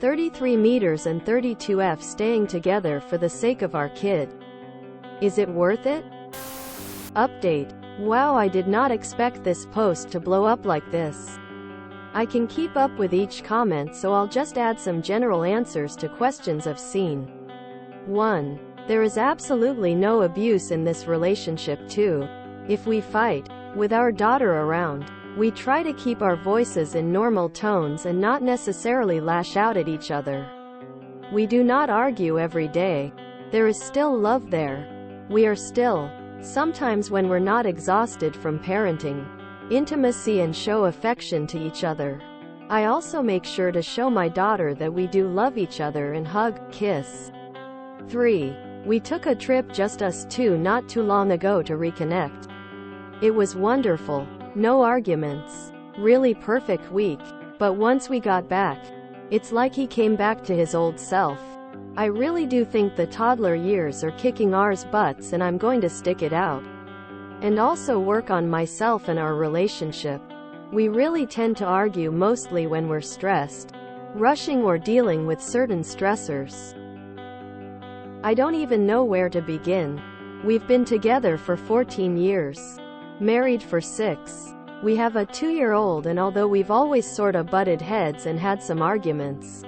33 meters and 32F staying together for the sake of our kid. Is it worth it? Update. Wow, I did not expect this post to blow up like this. I can keep up with each comment, so I'll just add some general answers to questions I've seen. 1. There is absolutely no abuse in this relationship. 2. If we fight, with our daughter around, we try to keep our voices in normal tones and not necessarily lash out at each other. We do not argue every day. There is still love there. We are still, sometimes when we're not exhausted from parenting, intimacy and show affection to each other. I also make sure to show my daughter that we do love each other and hug, kiss. 3. We took a trip, just us two, not too long ago to reconnect. It was wonderful. No arguments. Really perfect week. But once we got back, it's like he came back to his old self. I really do think the toddler years are kicking ours butts, and I'm going to stick it out. And also work on myself and our relationship. We really tend to argue mostly when we're stressed, rushing or dealing with certain stressors. I don't even know where to begin. We've been together for 14 years. Married for 6. We have a 2-year-old, and although we've always sorta butted heads and had some arguments,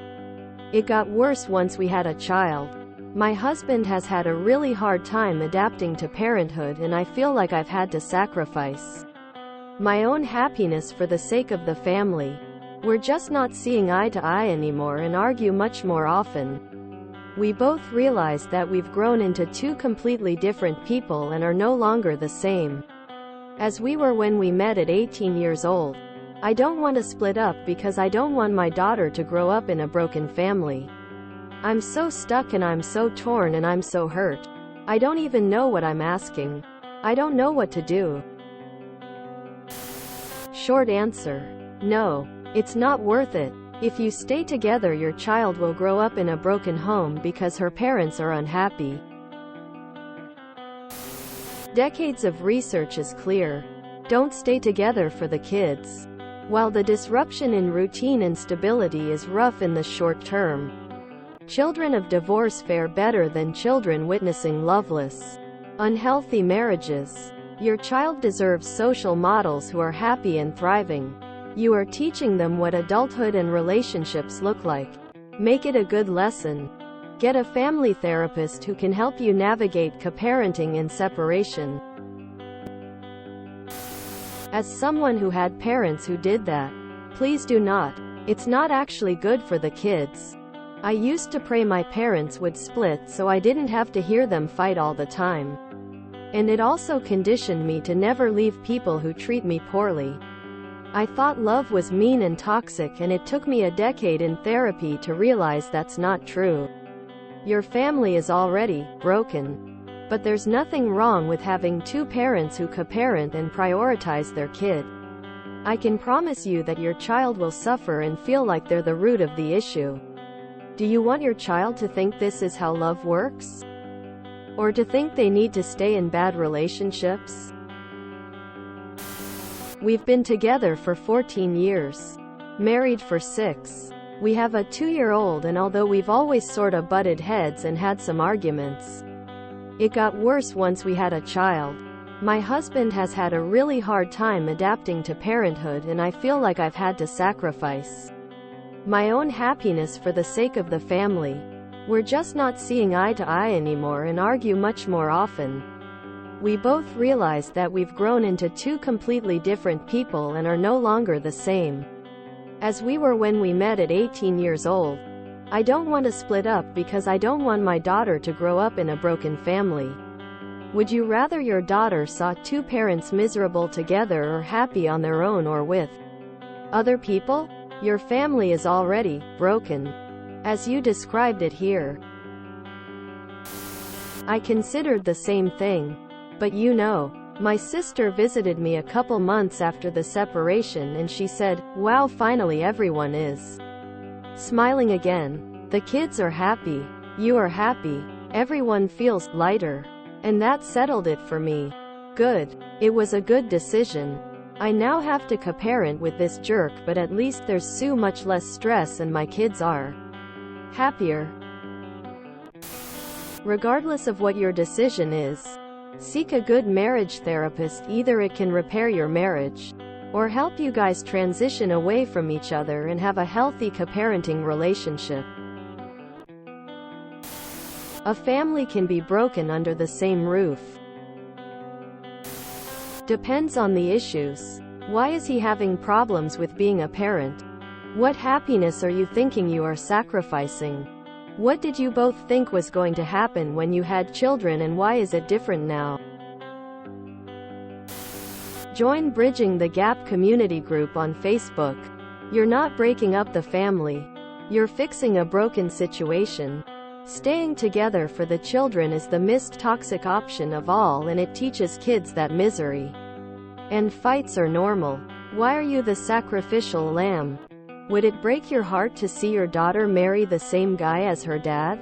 it got worse once we had a child. My husband has had a really hard time adapting to parenthood, and I feel like I've had to sacrifice my own happiness for the sake of the family. We're just not seeing eye to eye anymore and argue much more often. We both realize that we've grown into two completely different people and are no longer the same as we were when we met at 18 years old. I don't want to split up because I don't want my daughter to grow up in a broken family. I'm so stuck and I'm so torn and I'm so hurt. I don't even know what I'm asking. I don't know what to do. Short answer. No. It's not worth it. If you stay together, your child will grow up in a broken home because her parents are unhappy. Decades of research is clear. Don't stay together for the kids. While the disruption in routine and stability is rough in the short term, children of divorce fare better than children witnessing loveless, unhealthy marriages. Your child deserves social models who are happy and thriving. You are teaching them what adulthood and relationships look like. Make it a good lesson. Get a family therapist who can help you navigate co-parenting and separation. As someone who had parents who did that, please do not. It's not actually good for the kids. I used to pray my parents would split so I didn't have to hear them fight all the time. And it also conditioned me to never leave people who treat me poorly. I thought love was mean and toxic, and it took me a decade in therapy to realize that's not true. Your family is already broken. But there's nothing wrong with having two parents who co-parent and prioritize their kid. I can promise you that your child will suffer and feel like they're the root of the issue. Do you want your child to think this is how love works? Or to think they need to stay in bad relationships? We've been together for 14 years. Married for 6. We have a 2-year-old, and although we've always sorta butted heads and had some arguments, it got worse once we had a child. My husband has had a really hard time adapting to parenthood, and I feel like I've had to sacrifice my own happiness for the sake of the family. We're just not seeing eye to eye anymore and argue much more often. We both realize that we've grown into two completely different people and are no longer the same as we were when we met at 18 years old. I don't want to split up because I don't want my daughter to grow up in a broken family. Would you rather your daughter saw two parents miserable together or happy on their own or with other people? Your family is already broken, as you described it here. I considered the same thing. But you know, my sister visited me a couple months after the separation and she said, "Wow, finally everyone is smiling again. The kids are happy. You are happy. Everyone feels lighter." And that settled it for me. Good. It was a good decision. I now have to co-parent with this jerk, but at least there's so much less stress and my kids are happier. Regardless of what your decision is, seek a good marriage therapist. Either it can repair your marriage, or help you guys transition away from each other and have a healthy co-parenting relationship. A family can be broken under the same roof. Depends on the issues. Why is he having problems with being a parent? What happiness are you thinking you are sacrificing? What did you both think was going to happen when you had children, and why is it different now? Join Bridging the Gap community group on Facebook. You're not breaking up the family. You're fixing a broken situation. Staying together for the children is the least toxic option of all, and it teaches kids that misery and fights are normal. Why are you the sacrificial lamb? Would it break your heart to see your daughter marry the same guy as her dad?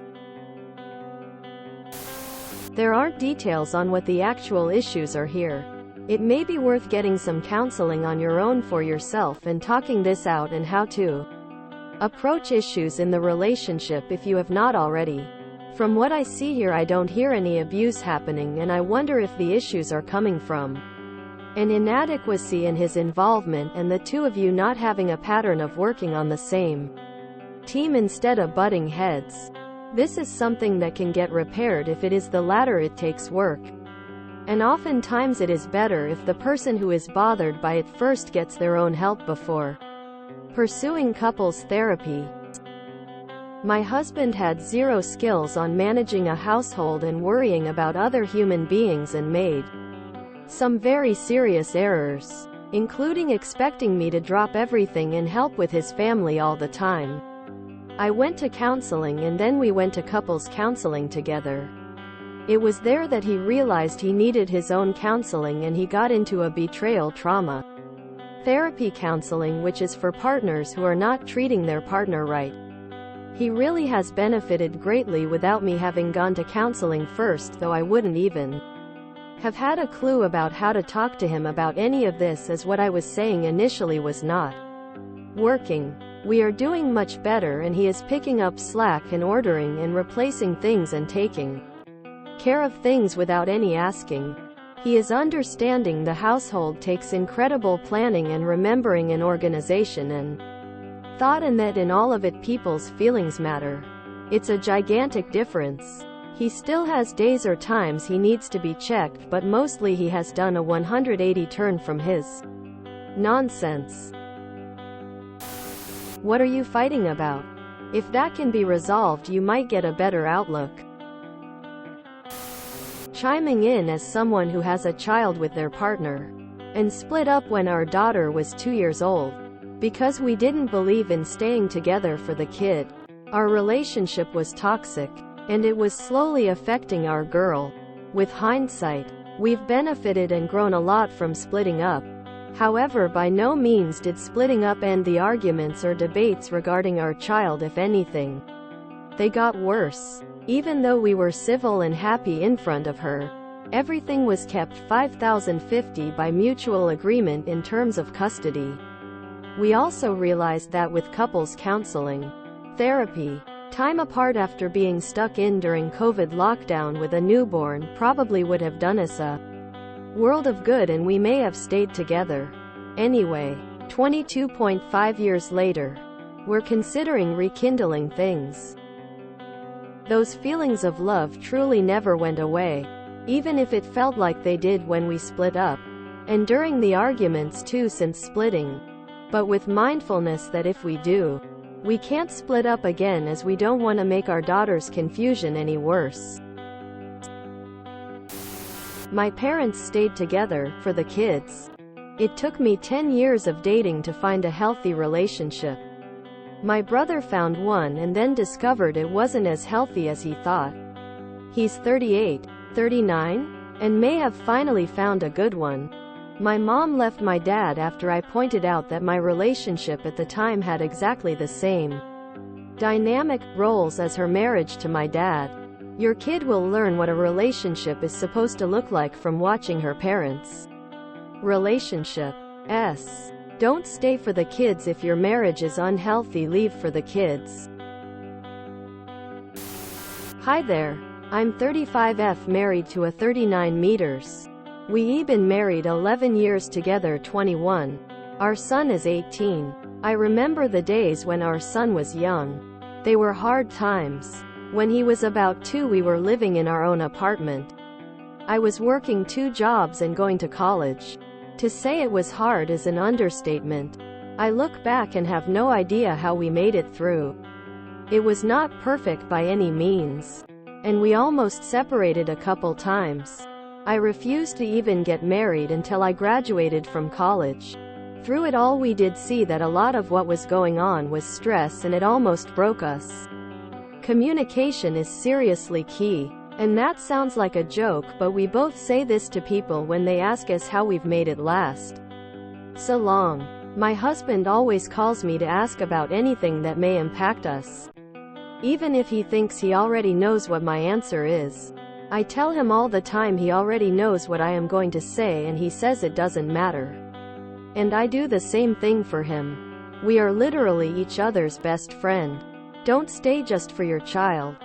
There aren't details on what the actual issues are here. It may be worth getting some counseling on your own for yourself and talking this out and how to approach issues in the relationship if you have not already. From what I see here, I don't hear any abuse happening, and I wonder if the issues are coming from an inadequacy in his involvement and the two of you not having a pattern of working on the same team instead of butting heads. This is something that can get repaired. If it is the latter, it takes work. And oftentimes it is better if the person who is bothered by it first gets their own help before pursuing couples therapy. My husband had zero skills on managing a household and worrying about other human beings, and made some very serious errors, including expecting me to drop everything and help with his family all the time. I went to counseling, and then we went to couples counseling together. It was there that he realized he needed his own counseling, and he got into a betrayal trauma therapy counseling, which is for partners who are not treating their partner right. He really has benefited greatly without me having gone to counseling first, though I wouldn't even have had a clue about how to talk to him about any of this, as what I was saying initially was not working. We are doing much better, and he is picking up slack and ordering and replacing things and taking care of things without any asking. He is understanding the household takes incredible planning and remembering and organization and thought, and that in all of it people's feelings matter. It's a gigantic difference. He still has days or times he needs to be checked, but mostly he has done a 180 turn from his nonsense. What are you fighting about? If that can be resolved, you might get a better outlook. Chiming in as someone who has a child with their partner and split up when our daughter was 2 years old because we didn't believe in staying together for the kid. Our relationship was toxic, and it was slowly affecting our girl. With hindsight, we've benefited and grown a lot from splitting up. However, by no means did splitting up end the arguments or debates regarding our child. If anything, they got worse. Even though we were civil and happy in front of her, everything was kept 50/50 by mutual agreement in terms of custody. We also realized that with couples counseling therapy, time apart after being stuck in during COVID lockdown with a newborn probably would have done us a world of good, and we may have stayed together. Anyway, 22.5 years later, we're considering rekindling things. Those feelings of love truly never went away, even if it felt like they did when we split up, and during the arguments too since splitting. But with mindfulness that if we do, we can't split up again, as we don't want to make our daughter's confusion any worse. My parents stayed together for the kids. It took me 10 years of dating to find a healthy relationship. My brother found one and then discovered it wasn't as healthy as he thought. He's 38, 39, and may have finally found a good one. My mom left my dad after I pointed out that my relationship at the time had exactly the same dynamic roles as her marriage to my dad. Your kid will learn what a relationship is supposed to look like from watching her parents' relationship. Don't stay for the kids. If your marriage is unhealthy, leave for the kids. Hi there. I'm 35F married to a 39 meters. We been married 11 years together 21. Our son is 18. I remember the days when our son was young. They were hard times. When he was about 2 we were living in our own apartment. I was working 2 jobs and going to college. To say it was hard is an understatement. I look back and have no idea how we made it through. It was not perfect by any means. And we almost separated a couple times. I refused to even get married until I graduated from college. Through it all we did see that a lot of what was going on was stress and it almost broke us. Communication is seriously key. And that sounds like a joke, but we both say this to people when they ask us how we've made it last so long. My husband always calls me to ask about anything that may impact us. Even if he thinks he already knows what my answer is. I tell him all the time he already knows what I am going to say and he says it doesn't matter. And I do the same thing for him. We are literally each other's best friend. Don't stay just for your child.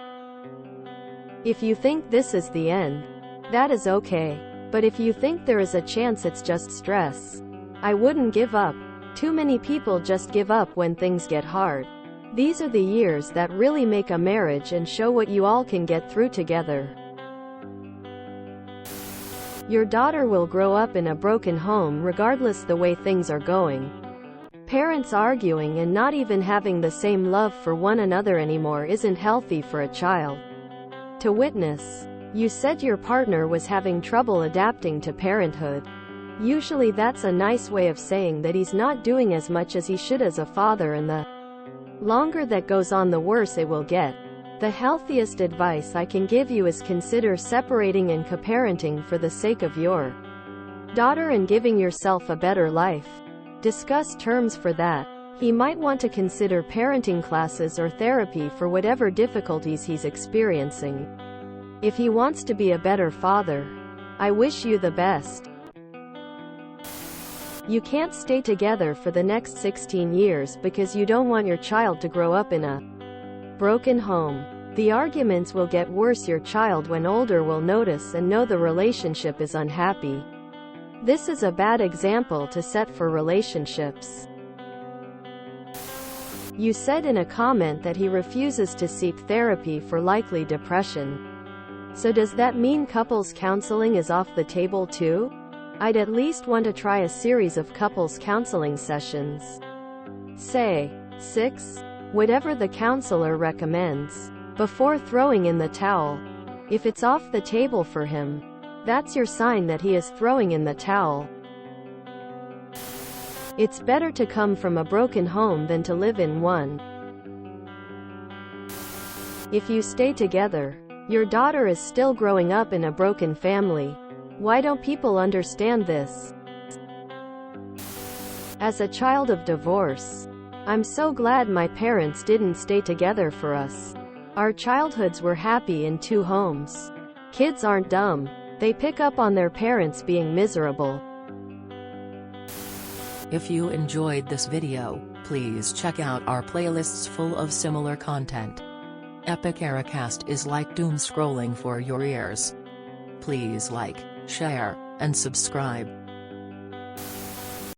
If you think this is the end, that is okay. But if you think there is a chance it's just stress, I wouldn't give up. Too many people just give up when things get hard. These are the years that really make a marriage and show what you all can get through together. Your daughter will grow up in a broken home regardless the way things are going. Parents arguing and not even having the same love for one another anymore isn't healthy for a child to witness. You said your partner was having trouble adapting to parenthood. Usually that's a nice way of saying that he's not doing as much as he should as a father, and the longer that goes on the worse it will get. The healthiest advice I can give you is consider separating and co-parenting for the sake of your daughter and giving yourself a better life. Discuss terms for that. He might want to consider parenting classes or therapy for whatever difficulties he's experiencing. If he wants to be a better father, I wish you the best. You can't stay together for the next 16 years because you don't want your child to grow up in a broken home. The arguments will get worse. Your child when older will notice and know the relationship is unhappy. This is a bad example to set for relationships. You said in a comment that he refuses to seek therapy for likely depression. So does that mean couples counseling is off the table too? I'd at least want to try a series of couples counseling sessions. Say, 6? Whatever the counselor recommends. Before throwing in the towel. If it's off the table for him, that's your sign that he is throwing in the towel. It's better to come from a broken home than to live in one. If you stay together, your daughter is still growing up in a broken family. Why don't people understand this? As a child of divorce, I'm so glad my parents didn't stay together for us. Our childhoods were happy in 2 homes. Kids aren't dumb. They pick up on their parents being miserable. If you enjoyed this video, please check out our playlists full of similar content. Epic Ericast is like doom scrolling for your ears. Please like, share, and subscribe.